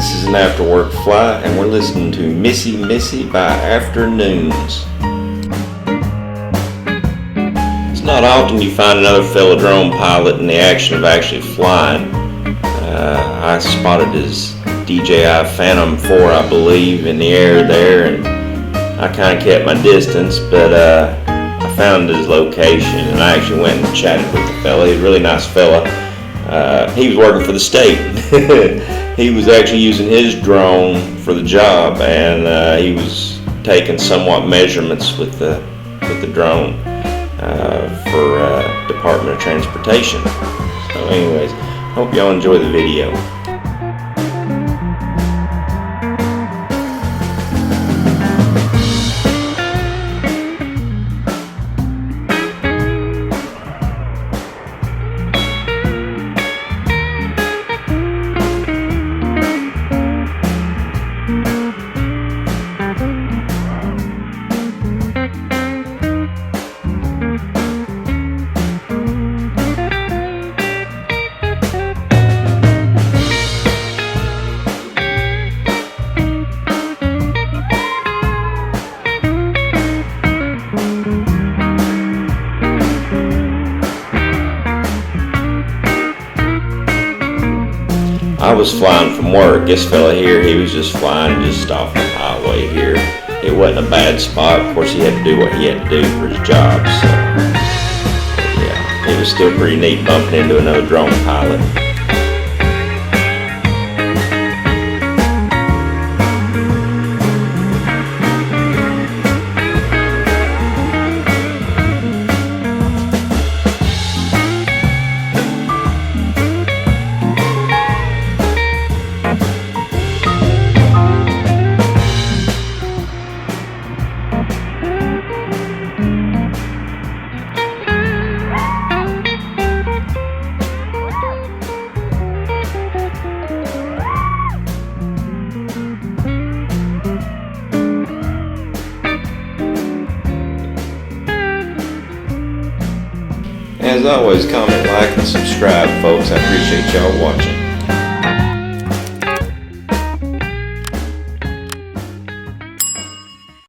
This is an after work fly, and we're listening to Missy Missy by Afternoons. It's not often you find another fellow drone pilot in the action of actually flying. I spotted his DJI Phantom 4, I believe, in the air there, and I kind of kept my distance, but I found his location, and I actually went and chatted with the fella. He's a really nice fella. He was working for the state. He was actually using his drone for the job, and he was taking somewhat measurements with the drone for Department of Transportation. So anyways, hope y'all enjoy the video. I was flying from work. This fella here, he was just flying just off the highway here. It wasn't a bad spot. Of course, he had to do what he had to do for his job. So, yeah, it was still pretty neat bumping into another drone pilot. As always, comment, like, and subscribe, folks. I appreciate y'all watching.